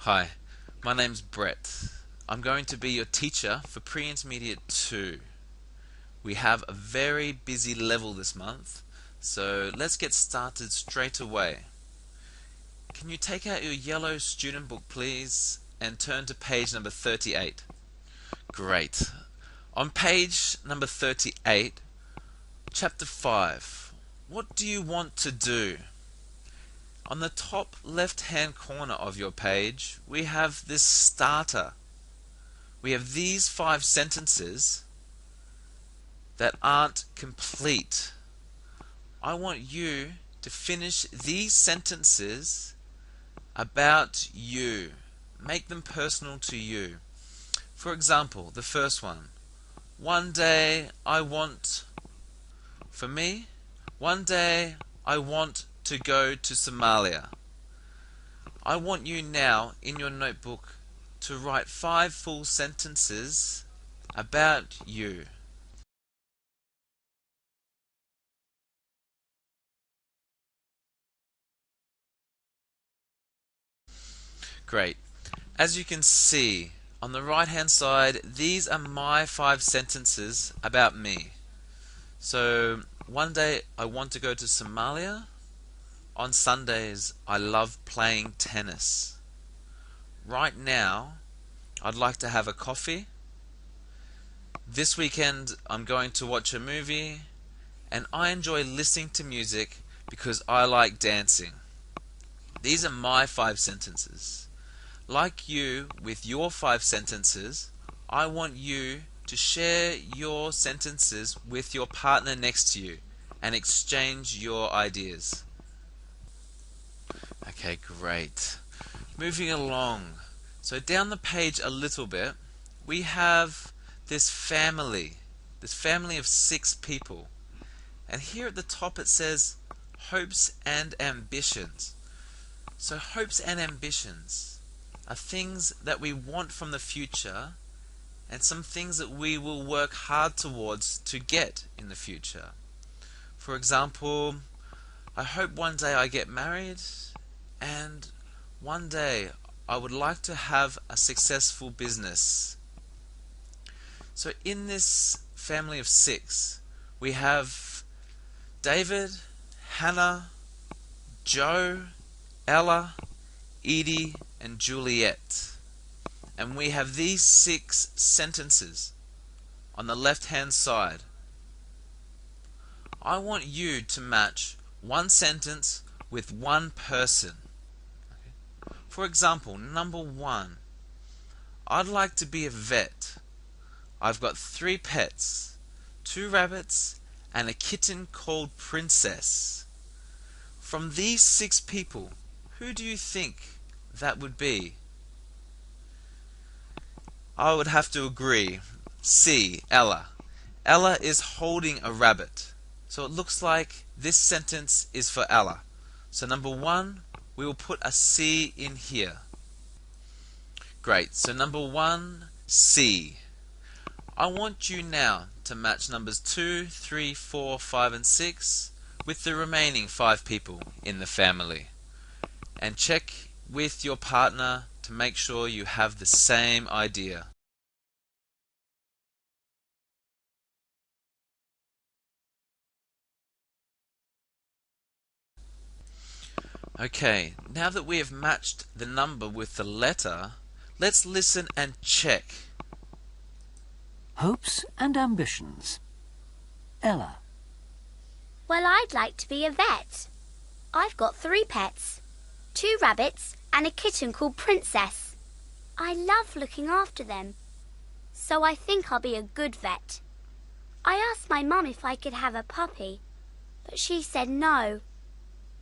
Hi, my name's Brett. I'm going to be your teacher for Pre-Intermediate 2. We have a very busy level this month, so let's get started straight away. Can you take out your yellow student book, please, and turn to page number 38? Great. On page number 38, chapter 5, what do you want to do? On the top left-hand corner of your page, we have this starter. We have these 5 sentences that aren't complete. I want you to finish these sentences about you. Make them personal to you. For example, the first one. One day I want, for me, one day I want to go to Somalia. I want you now in your notebook to write 5 full sentences about you. Great. As you can see, on the right hand side, these are my 5 sentences about me. So, one day I want to go to Somalia. On Sundays, I love playing tennis. Right now, I'd like to have a coffee. This weekend, I'm going to watch a movie. And I enjoy listening to music because I like dancing. These are my 5 sentences. Like you, with your 5 sentences, I want you to share your sentences with your partner next to you and exchange your ideas. Okay, great. Moving along. So down the page a little bit, we have this family of 6 people. And here at the top it says hopes and ambitions. So hopes and ambitions are things that we want from the future and some things that we will work hard towards to get in the future. For example, I hope one day I get married, and one day I would like to have a successful business. So in this family of 6, we have David, Hannah, Joe, Ella, Edie, and Juliet. And we have these 6 sentences on the left-hand side. I want you to match one sentence with one person. For example, number 1. I'd like to be a vet. I've got 3 pets, 2 rabbits, and a kitten called Princess. From these 6 people, who do you think that would be? I would have to agree. C. Ella. Ella is holding a rabbit. So it looks like this sentence is for Ella. So number 1, we will put a C in here. Great. So number 1, C. I want you now to match numbers 2, 3, 4, 5, and 6 with the remaining 5 people in the family. And check with your partner to make sure you have the same idea. Okay, now that we have matched the number with the letter, let's listen and check. Hopes and ambitions. Ella. Well, I'd like to be a vet. I've got 3 pets, 2 rabbits and a kitten called Princess. I love looking after them, so I think I'll be a good vet. I asked my mum if I could have a puppy, but she said no.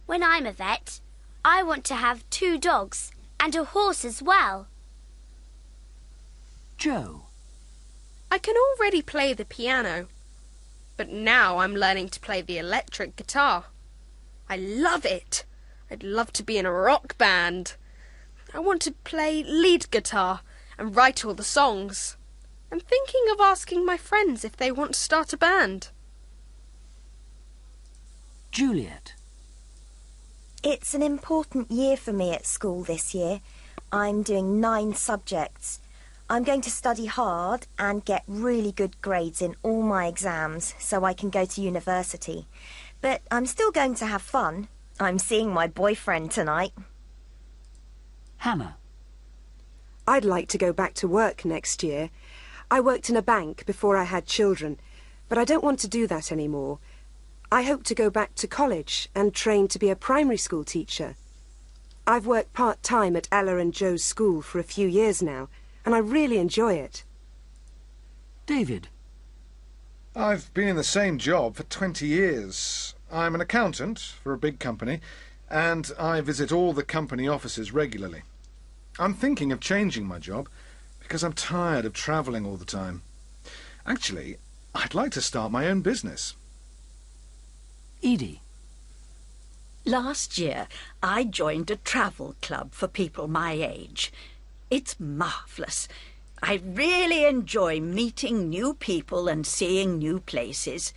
When I'm a vet, I want to have 2 dogs and a horse as well. Joe. I can already play the piano, but now I'm learning to play the electric guitar. I love it. I'd love to be in a rock band. I want to play lead guitar and write all the songs. I'm thinking of asking my friends if they want to start a band. Juliet. It's an important year for me at school this year. I'm doing 9 subjects. I'm going to study hard and get really good grades in all my exams so I can go to university. But I'm still going to have fun. I'm seeing my boyfriend tonight. Hannah. I'd like to go back to work next year. I worked in a bank before I had children, but I don't want to do that anymore. I hope to go back to college and train to be a primary school teacher. I've worked part-time at Ella and Joe's school for a few years now, and I really enjoy it. David. I've been in the same job for 20 years. I'm an accountant for a big company, and I visit all the company offices regularly. I'm thinking of changing my job because I'm tired of travelling all the time. Actually, I'd like to start my own business. Edie. Last year, I joined a travel club for people my age. It's marvellous. I really enjoy meeting new people and seeing new places.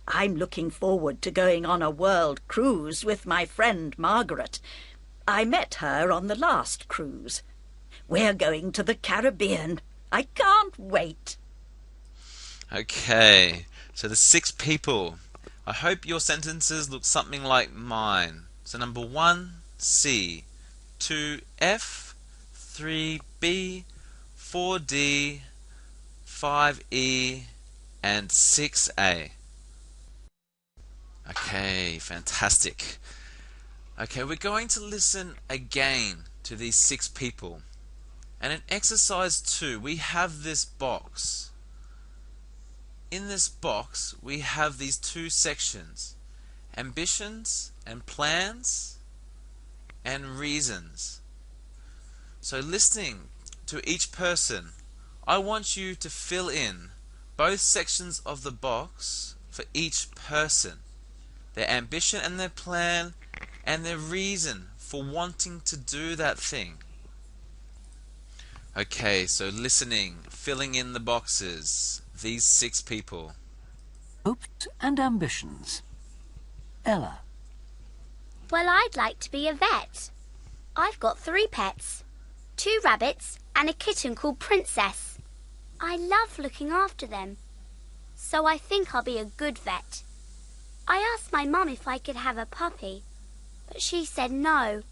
I'm looking forward to going on a world cruise with my friend Margaret. I met her on the last cruise. We're going to the Caribbean. I can't wait. Okay, so the 6 people. I hope your sentences look something like mine. So number 1, C, 2, F, 3, B, 4, D, 5, E, and 6, A. Okay, fantastic. Okay, we're going to listen again to these 6 people. And in exercise 2, we have this box. In this box, we have these 2 sections: ambitions and plans, and reasons. So listening to each person, I want you to fill in both sections of the box for each person: their ambition and their plan, and their reason for wanting to do that thing. Okay, so listening, filling in the boxes, these 6 people. Hopes and ambitions. Ella. Well, I'd like to be a vet. I've got 3 pets, 2 rabbits and a kitten called Princess. I love looking after them, so I think I'll be a good vet. I asked my mum if I could have a puppy, but she said no.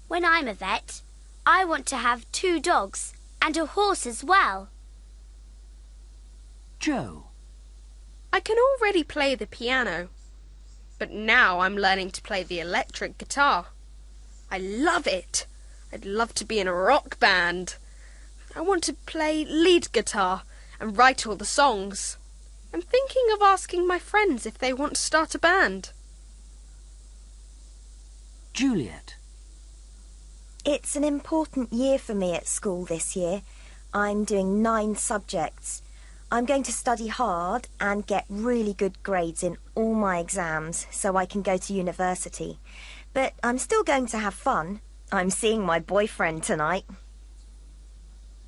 When I'm a vet, I want to have 2 dogs and a horse as well. Joe. I can already play the piano, but now I'm learning to play the electric guitar. I love it. I'd love to be in a rock band. I want to play lead guitar and write all the songs. I'm thinking of asking my friends if they want to start a band. Juliet. It's an important year for me at school this year. I'm doing 9 subjects. I'm going to study hard and get really good grades in all my exams so I can go to university. But I'm still going to have fun. I'm seeing my boyfriend tonight.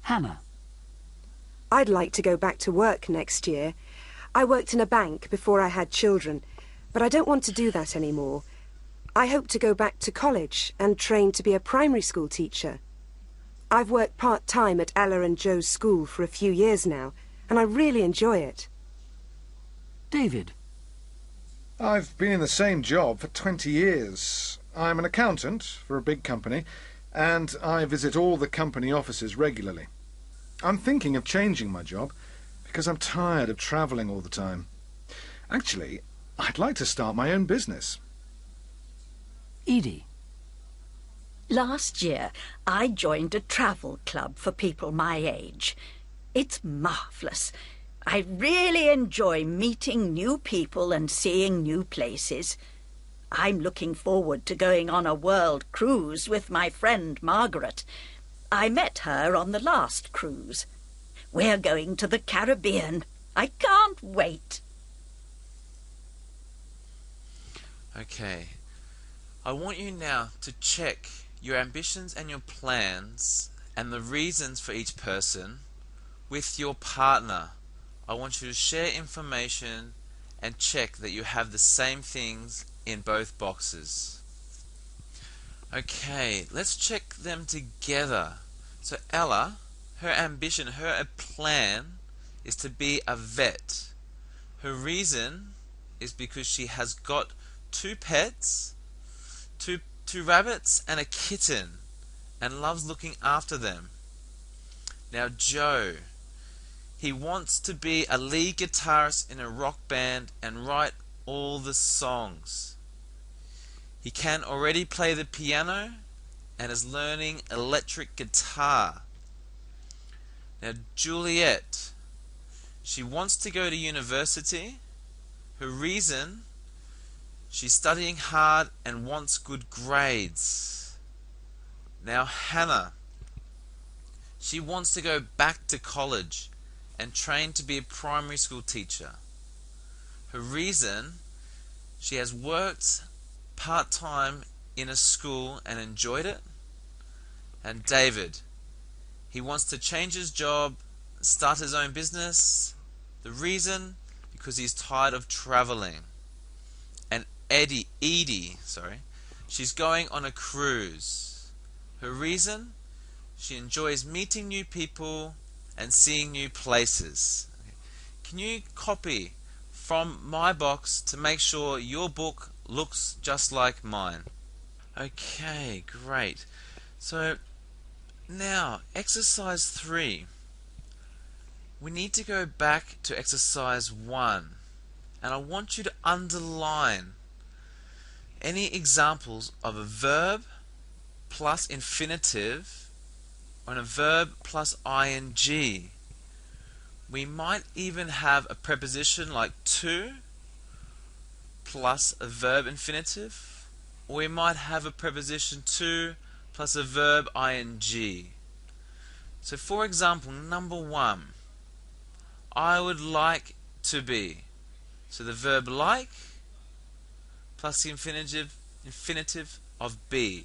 Hannah. I'd like to go back to work next year. I worked in a bank before I had children, but I don't want to do that anymore. I hope to go back to college and train to be a primary school teacher. I've worked part-time at Ella and Joe's school for a few years now, and I really enjoy it. David. I've been in the same job for 20 years. I'm an accountant for a big company, and I visit all the company offices regularly. I'm thinking of changing my job because I'm tired of travelling all the time. Actually, I'd like to start my own business. Edie. Last year, I joined a travel club for people my age. It's marvellous. I really enjoy meeting new people and seeing new places. I'm looking forward to going on a world cruise with my friend Margaret. I met her on the last cruise. We're going to the Caribbean. I can't wait. Okay. I want you now to check your ambitions and your plans and the reasons for each person with your partner. I want you to share information and check that you have the same things in both boxes. Okay, let's check them together. So Ella, her ambition, her plan is to be a vet. Her reason is because she has got 2 pets, two rabbits and a kitten, and loves looking after them. Now Joe, he wants to be a lead guitarist in a rock band and write all the songs. He can already play the piano and is learning electric guitar. Now Juliet, she wants to go to university. Her reason, she's studying hard and wants good grades. Now Hannah, she wants to go back to college and train to be a primary school teacher. Her reason, she has worked part-time in a school and enjoyed it. And David, he wants to change his job, start his own business. The reason, because he's tired of traveling. And Edie, she's going on a cruise. Her reason, she enjoys meeting new people and seeing new places. Can you copy from my box to make sure your book looks just like mine? Okay, great. So now exercise 3. We need to go back to exercise 1, and I want you to underline any examples of a verb plus infinitive or a verb plus ing. We might even have a preposition like to plus a verb infinitive, or we might have a preposition to plus a verb ing. So for example, number 1, I would like to be. So the verb like plus the infinitive of be.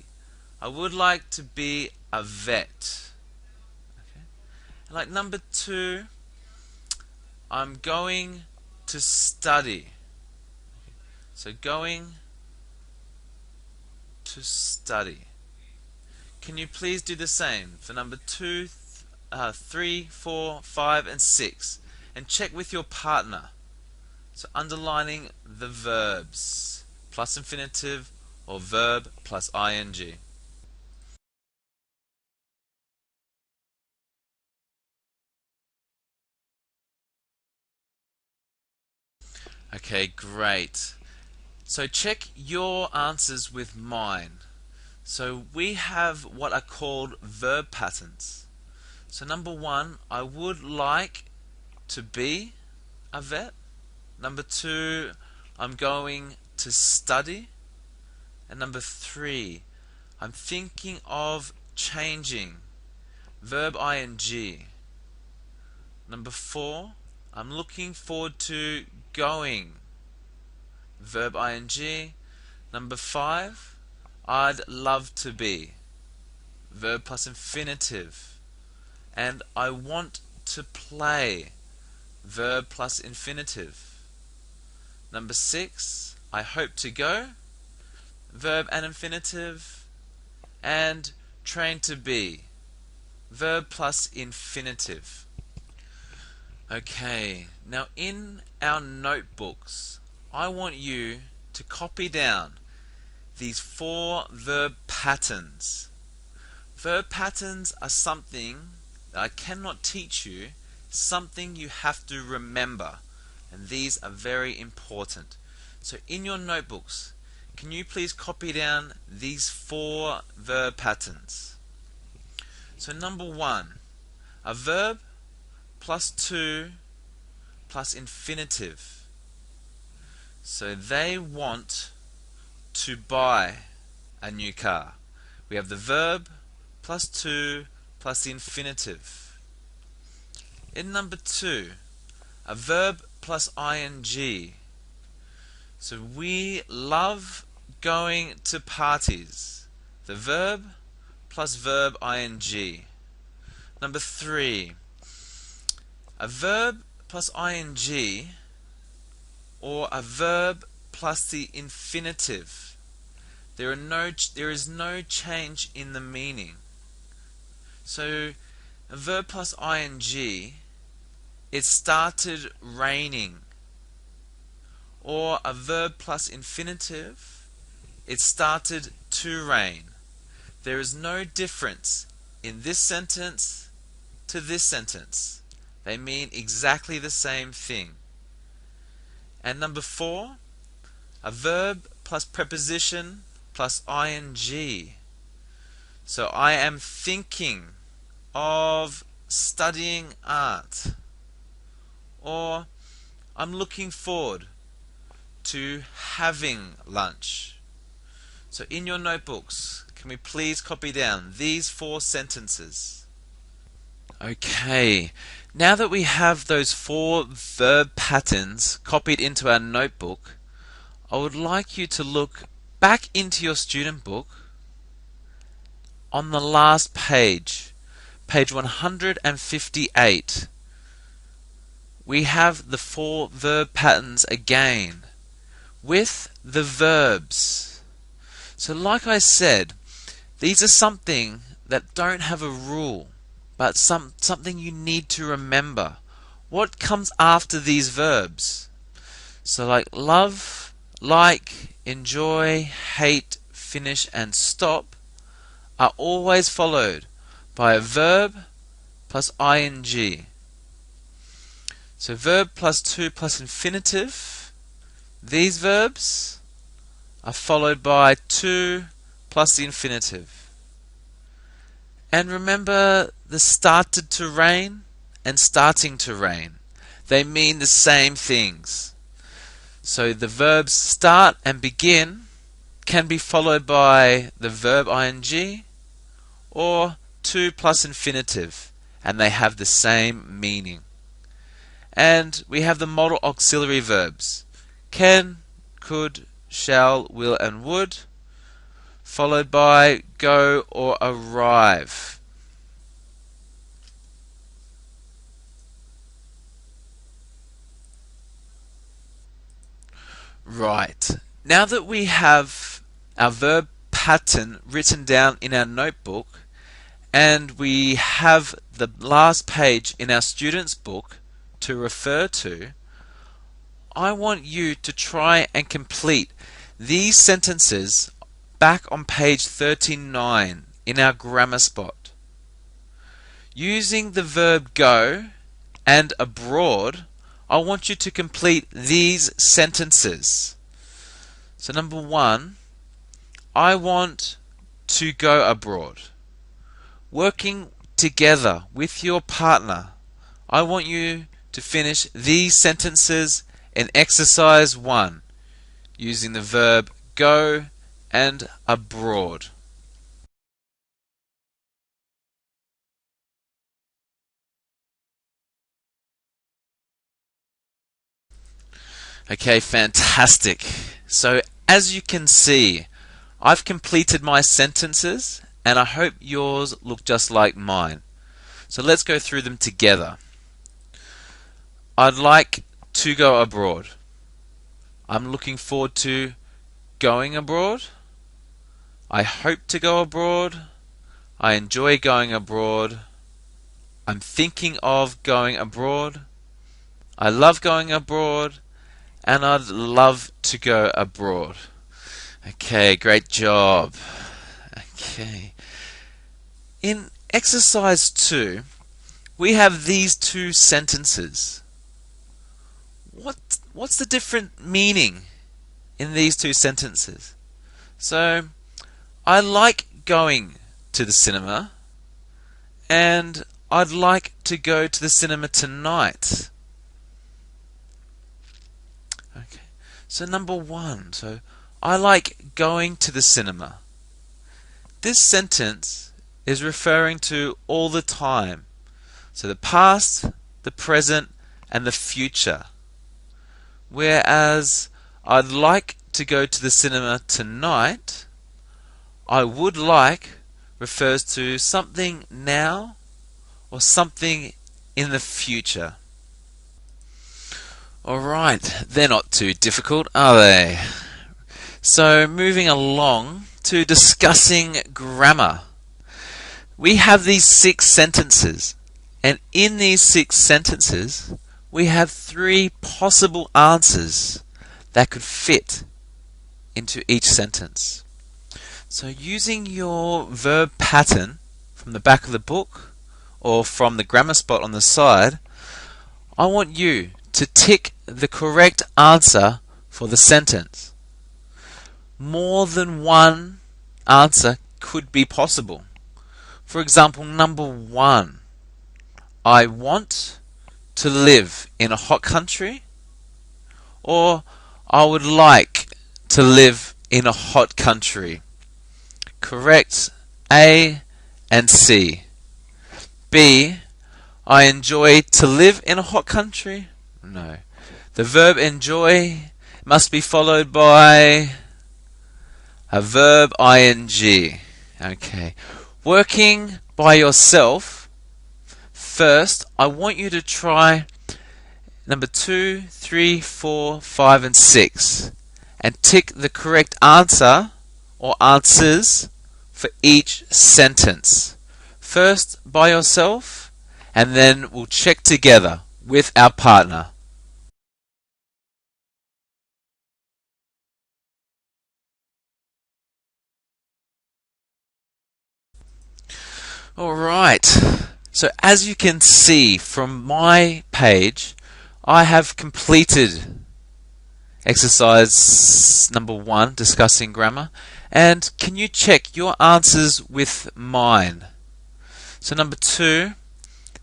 I would like to be a vet. Okay. And like number 2, I'm going to study. So going to study. Can you please do the same for number 2, 3, 4, 5 and 6, and check with your partner. So underlining the verbs plus infinitive or verb plus ing. Okay, great. So check your answers with mine. So we have what are called verb patterns. So number 1, I would like to be a vet. Number 2, I'm going to study. And number 3, I'm thinking of changing. Verb ing. Number 4, I'm looking forward to going. Verb ing. Number 5, I'd love to be. Verb plus infinitive. And I want to play. Verb plus infinitive. Number 6, I hope to go. Verb and infinitive. And train to be. Verb plus infinitive. Okay, now in our notebooks, I want you to copy down these 4 verb patterns. Verb patterns are something that I cannot teach you, something you have to remember, and these are very important. So in your notebooks, can you please copy down these 4 verb patterns? So number 1, a verb plus to plus infinitive. So they want to buy a new car. We have the verb plus to plus the infinitive. In number 2, a verb plus ing. So we love going to parties. The verb plus verb ing. Number 3, a verb plus ing or a verb plus the infinitive. There is no change in the meaning. So a verb plus ing, it started raining. Or a verb plus infinitive, it started to rain. There is no difference in this sentence to this sentence. They mean exactly the same thing. And number 4, a verb plus preposition plus ing. So I am thinking of studying art. Or I'm looking forward to having lunch. So in your notebooks, can we please copy down these 4 sentences? Okay, now that we have those 4 verb patterns copied into our notebook, I would like you to look back into your student book on the last page, page 158. We have the 4 verb patterns again with the verbs. So like I said, these are something that don't have a rule, but something you need to remember. What comes after these verbs? So like love, like, enjoy, hate, finish, and stop are always followed by a verb plus ing. So verb plus to plus infinitive, these verbs are followed by to plus the infinitive. And remember the started to rain and starting to rain. They mean the same things. So the verbs start and begin can be followed by the verb ing or to plus infinitive, and they have the same meaning. And we have the modal auxiliary verbs can, could, shall, will, and would, followed by go or arrive. Right, now that we have our verb pattern written down in our notebook and we have the last page in our student's book to refer to, I want you to try and complete these sentences back on page 39 in our grammar spot. Using the verb go and abroad, I want you to complete these sentences. So number 1, I want to go abroad. Working together with your partner, I want you to finish these sentences in exercise 1 using the verb go and abroad. Okay, fantastic. So as you can see, I've completed my sentences and I hope yours look just like mine. So let's go through them together. I'd like to go abroad. I'm looking forward to going abroad. I hope to go abroad. I enjoy going abroad. I'm thinking of going abroad. I love going abroad. And I'd love to go abroad. Okay, great job. Okay. In exercise 2, we have these 2 sentences. What's the different meaning in these 2 sentences? So, I like going to the cinema, and I'd like to go to the cinema tonight. Okay. So number 1, so I like going to the cinema. This sentence is referring to all the time. So the past, the present, and the future. Whereas I'd like to go to the cinema tonight, I would like refers to something now or something in the future. Alright, they're not too difficult, are they? So moving along to discussing grammar. We have these 6 sentences, and in these 6 sentences we have 3 possible answers that could fit into each sentence. So using your verb pattern from the back of the book or from the grammar spot on the side, I want you to tick the correct answer for the sentence. More than one answer could be possible. For example, number 1, I want to live in a hot country, or I would like to live in a hot country. Correct A and C. B, I enjoy to live in a hot country. No. The verb enjoy must be followed by a verb ing. Okay. Working by yourself. First, I want you to try number 2, 3, 4, 5 and 6 and tick the correct answer or answers for each sentence. First by yourself, and then we'll check together with our partner. Alright, so as you can see from my page, I have completed exercise number 1, discussing grammar, and can you check your answers with mine? So number 2,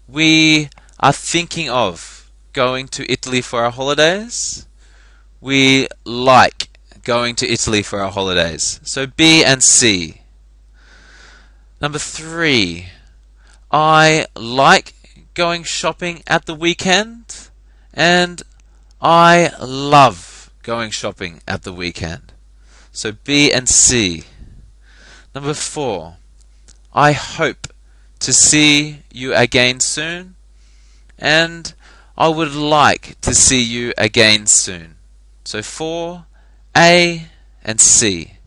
we are thinking of going to Italy for our holidays. We like going to Italy for our holidays. So B and C. Number 3, I like going shopping at the weekend, and I love going shopping at the weekend. So B and C. Number 4, I hope to see you again soon, and I would like to see you again soon. So 4, A and C.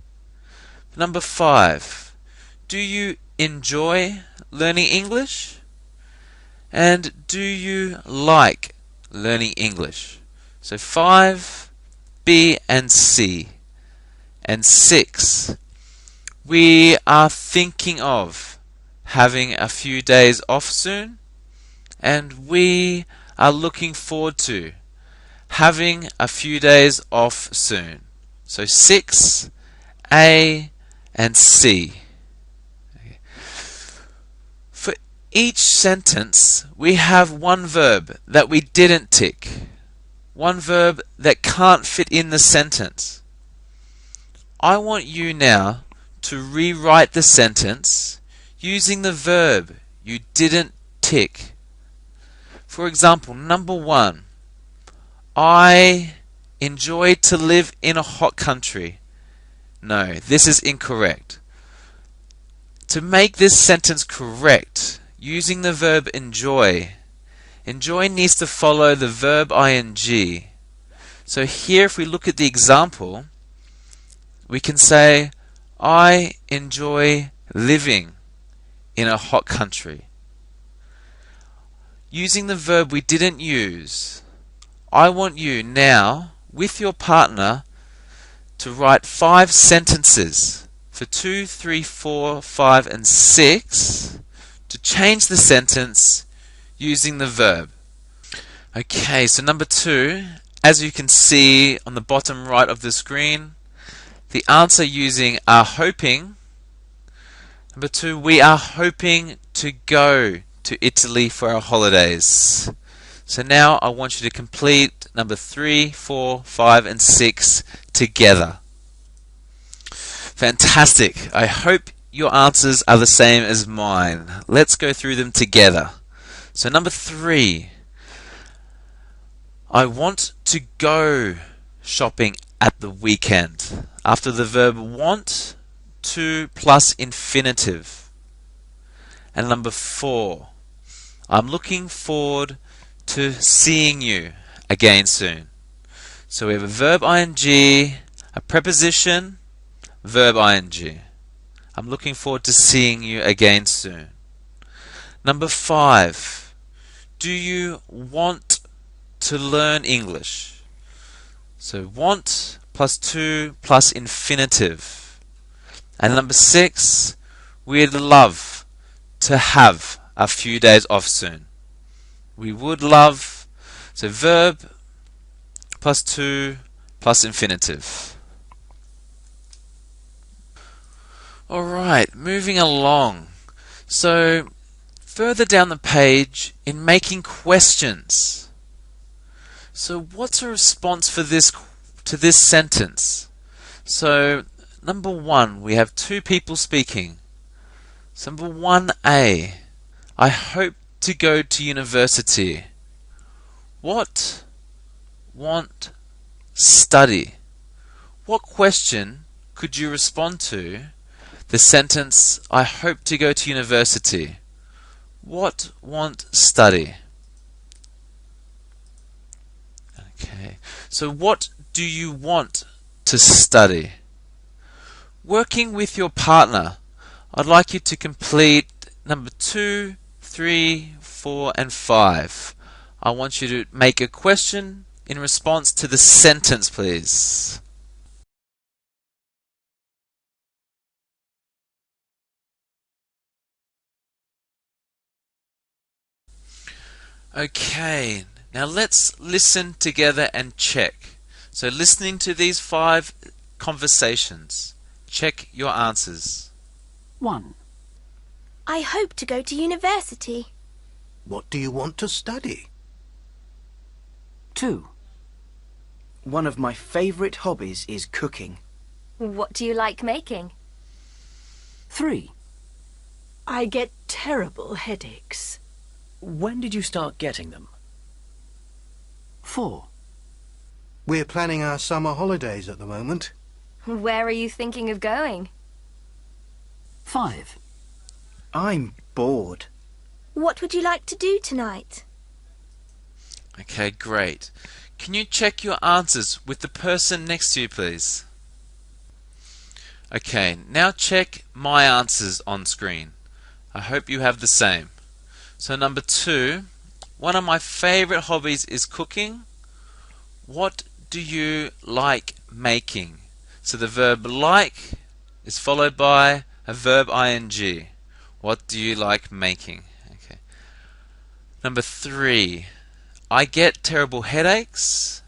Number 5, do you enjoy learning English? And do you like learning English? So 5, B and C. And 6, we are thinking of having a few days off soon, and we are looking forward to having a few days off soon. So 6, A and C. For each sentence, we have one verb that we didn't tick, one verb that can't fit in the sentence. I want you now to rewrite the sentence using the verb you didn't tick. For example, number 1, I enjoy to live in a hot country. No, this is incorrect. To make this sentence correct, using the verb enjoy, enjoy needs to follow the verb ing. So here, if we look at the example, we can say, I enjoy living in a hot country. Using the verb we didn't use, I want you now, with your partner, to write 5 sentences for 2, 3, 4, 5 and 6 to change the sentence using the verb. Okay, so number 2, as you can see on the bottom right of the screen, the answer using are hoping. Number 2, we are hoping to go to Italy for our holidays. So now I want you to complete number 3, 4, 5 and 6 together. Fantastic. I hope your answers are the same as mine. Let's go through them together. So number 3, I want to go shopping at the weekend. After the verb want, to plus infinitive. And number 4, I'm looking forward to seeing you again soon. So we have a verb ing, a preposition, verb ing. I'm looking forward to seeing you again soon. Number 5. Do you want to learn English? So want plus to plus infinitive. And number 6, we'd love to have a few days off soon. We would love, so verb plus to plus infinitive. Alright, moving along. So further down the page, in making questions. So what's a response for this to this sentence? So number 1, we have 2 people speaking. So number 1A, I hope to go to university. What? Want? Study. What question could you respond to the sentence, I hope to go to university? What? Want? Study. Okay. So what do you want to study? Working with your partner, I'd like you to complete number 2, 3, 4, and 5. I want you to make a question in response to the sentence, please. Okay, now let's listen together and check. So listening to these 5 conversations, check your answers. 1. I hope to go to university. What do you want to study? 2. One of my favourite hobbies is cooking. What do you like making? 3. I get terrible headaches. When did you start getting them? 4. We're planning our summer holidays at the moment. Where are you thinking of going? 5. I'm bored. What would you like to do tonight? Okay, great. Can you check your answers with the person next to you, please? Okay, now check my answers on screen. I hope you have the same. So number 2, one of my favorite hobbies is cooking. What do you like making? So the verb like is followed by a verb ing. What do you like making? Okay. Number 3, I get terrible headaches.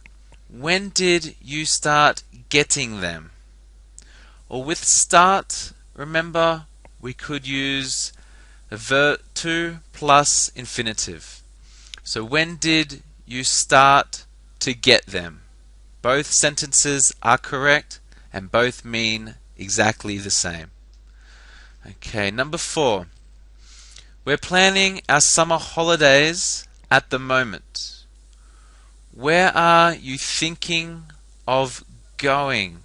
When did you start getting them? Or with start, remember we could use a verb to plus infinitive. So when did you start to get them? Both sentences are correct and both mean exactly the same. Okay, number 4. We're planning our summer holidays at the moment. Where are you thinking of going?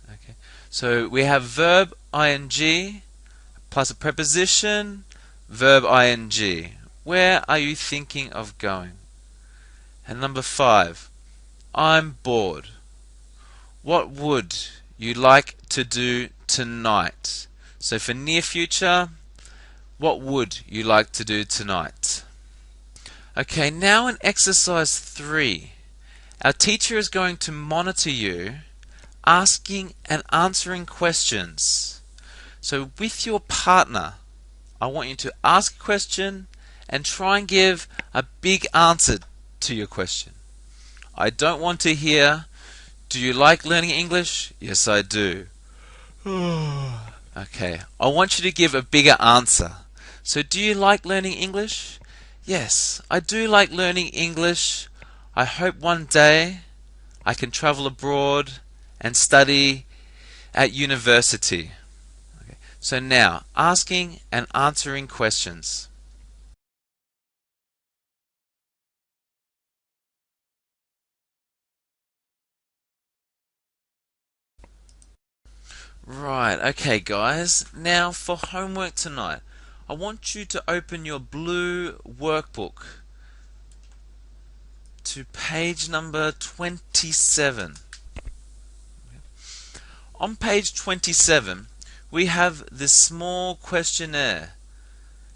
Okay, so we have verb ing plus a preposition, verb ing. Where are you thinking of going? And number 5, I'm bored. What would you like to do tonight? So for near future, what would you like to do tonight? Okay, now in exercise 3, our teacher is going to monitor you asking and answering questions. So with your partner, I want you to ask a question and try and give a big answer to your question. I don't want to hear, do you like learning English? Yes, I do. Okay, I want you to give a bigger answer. So do you like learning English? Yes, I do like learning English. I hope one day I can travel abroad and study at university. Okay. So now, asking and answering questions. Right, okay guys, now for homework tonight. I want you to open your blue workbook to page number 27. On page 27, we have this small questionnaire.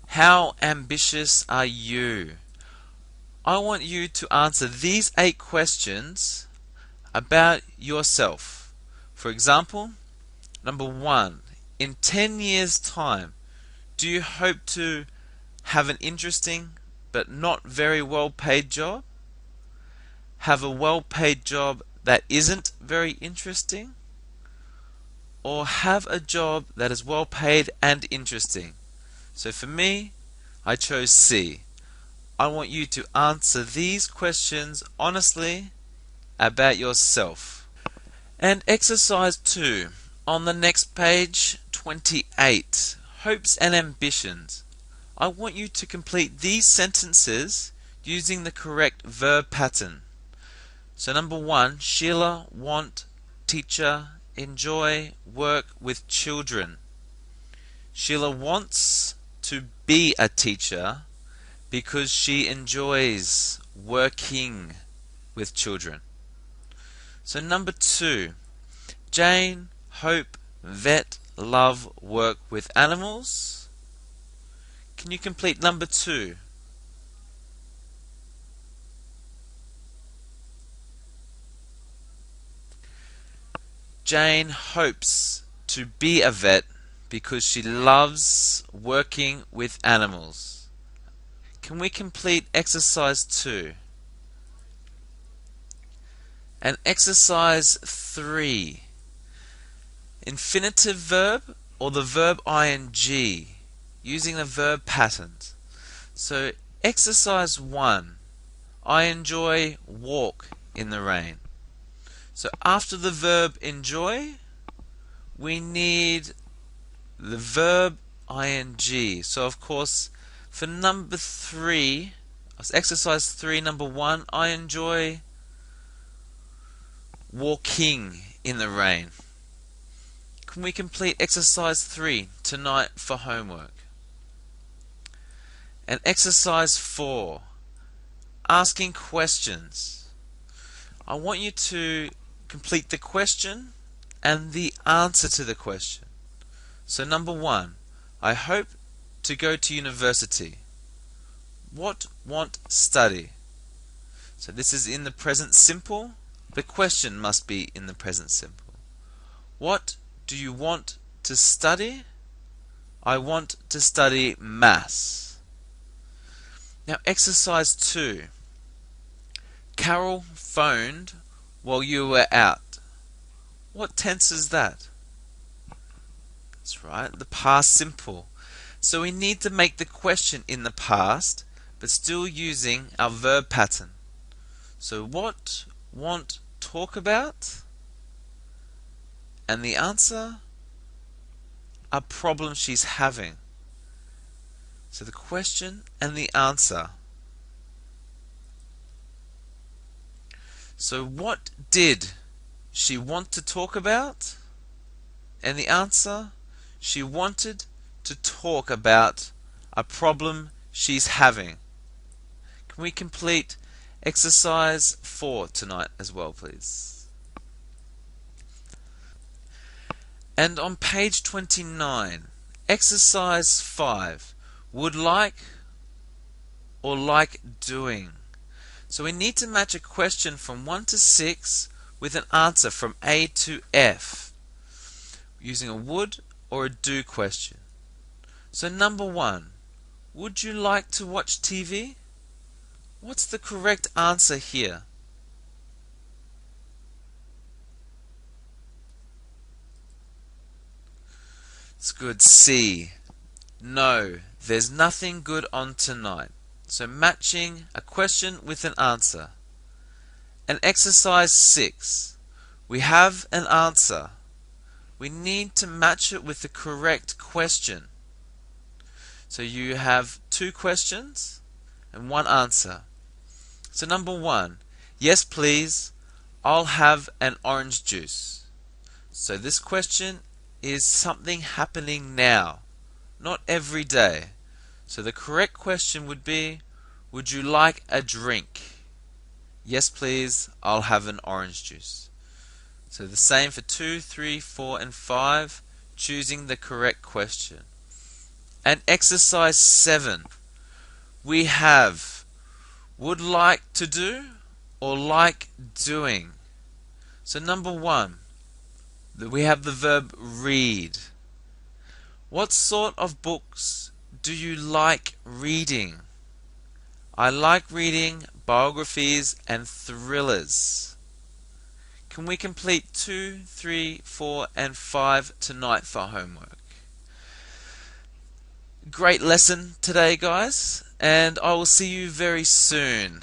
How ambitious are you? I want you to answer these 8 questions about yourself. For example, number 1, in 10 years' time, do you hope to have an interesting but not very well paid job? Have a well paid job that isn't very interesting? Or have a job that is well paid and interesting? So for me, I chose C. I want you to answer these questions honestly about yourself. And exercise 2 on the next page, 28. Hopes and ambitions. I want you to complete these sentences using the correct verb pattern. So number 1, Sheila want, teacher, enjoy, work with children. Sheila wants to be a teacher because she enjoys working with children. So number 2, Jane, hope, vet, love, work with animals. Can you complete number 2? Jane hopes to be a vet because she loves working with animals. Can we complete exercise 2? And exercise 3. Infinitive verb or the verb ing using the verb patterns. So exercise 1. I enjoy walk in the rain. So after the verb enjoy, we need the verb ing. So of course, for number 3, exercise 3, number 1, I enjoy walking in the rain. Can we complete exercise 3 tonight for homework? And exercise 4, asking questions. I want you to complete the question and the answer to the question. So number 1, I hope to go to university. What want study? So this is in the present simple. The question must be in the present simple. What do you want to study? I want to study maths. Now exercise 2. Carol phoned while you were out. What tense is that? That's right, the past simple. So we need to make the question in the past, but still using our verb pattern. So what, want, talk about? And the answer, a problem she's having. So the question and the answer. So what did she want to talk about? And the answer, she wanted to talk about a problem she's having. Can we complete exercise 4 tonight as well, please? And on page 29, exercise 5, would like or like doing. So we need to match a question from 1 to 6 with an answer from A to F using a would or a do question. So number 1, would you like to watch TV? What's the correct answer here? It's good. C. No, there's nothing good on tonight. So matching a question with an answer. And exercise 6. We have an answer. We need to match it with the correct question. So you have 2 questions and 1 answer. So number 1, yes please, I'll have an orange juice. So this question is something happening now, not every day. So the correct question would be, would you like a drink? Yes please, I'll have an orange juice. So the same for 2, 3, 4 and 5, choosing the correct question. And exercise 7, we have would like to do or like doing. So number 1, we have the verb read. What sort of books do you like reading? I like reading biographies and thrillers. Can we complete 2, 3, 4 and 5 tonight for homework? Great lesson today, guys, and I will see you very soon.